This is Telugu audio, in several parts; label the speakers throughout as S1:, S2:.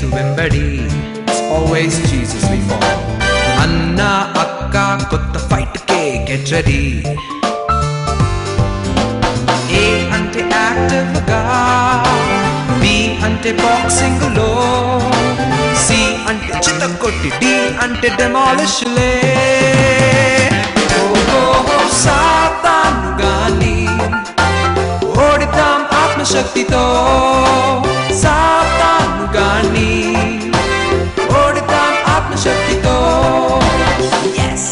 S1: యేసు వెంబడి, it's always Jesus we follow. అన్న అక్క కొత్త fight K get ready. A అంటే యాక్టివ్ గా, B అంటే బాక్సింగ్ లో, C అంటే చితకొట్టి, D అంటే డెమాలిష్ లే. ఓహో సాతాను గాని ఓడిద్దాం ఆత్మశక్తితో, సాతాను గాని ఓడిద్దాం ఆత్మశక్తితో. yes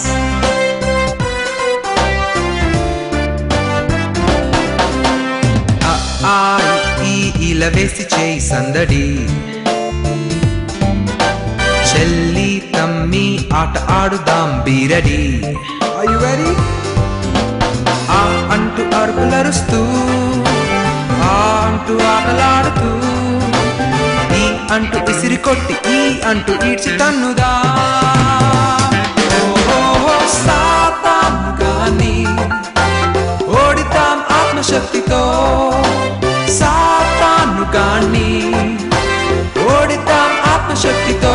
S1: ఇలా వేసి చేయి సందడి, చెల్లి తమ్మి ఆట ఆడుదాం బీరడి. Are you ready? ఆ అంటూ అరుపులరుస్తూ, ఆ అంటూ ఆటలాడుతూ, ఈ అంటూ ఇసిరి కొట్టి, ఈ అంటూ ఈడ్చి తన్నుదా. ఓహో సాతాను గాని ఓడిద్దాం ఆత్మశక్తితో, సాతాను గాని ఓడిద్దాం ఆత్మశక్తితో.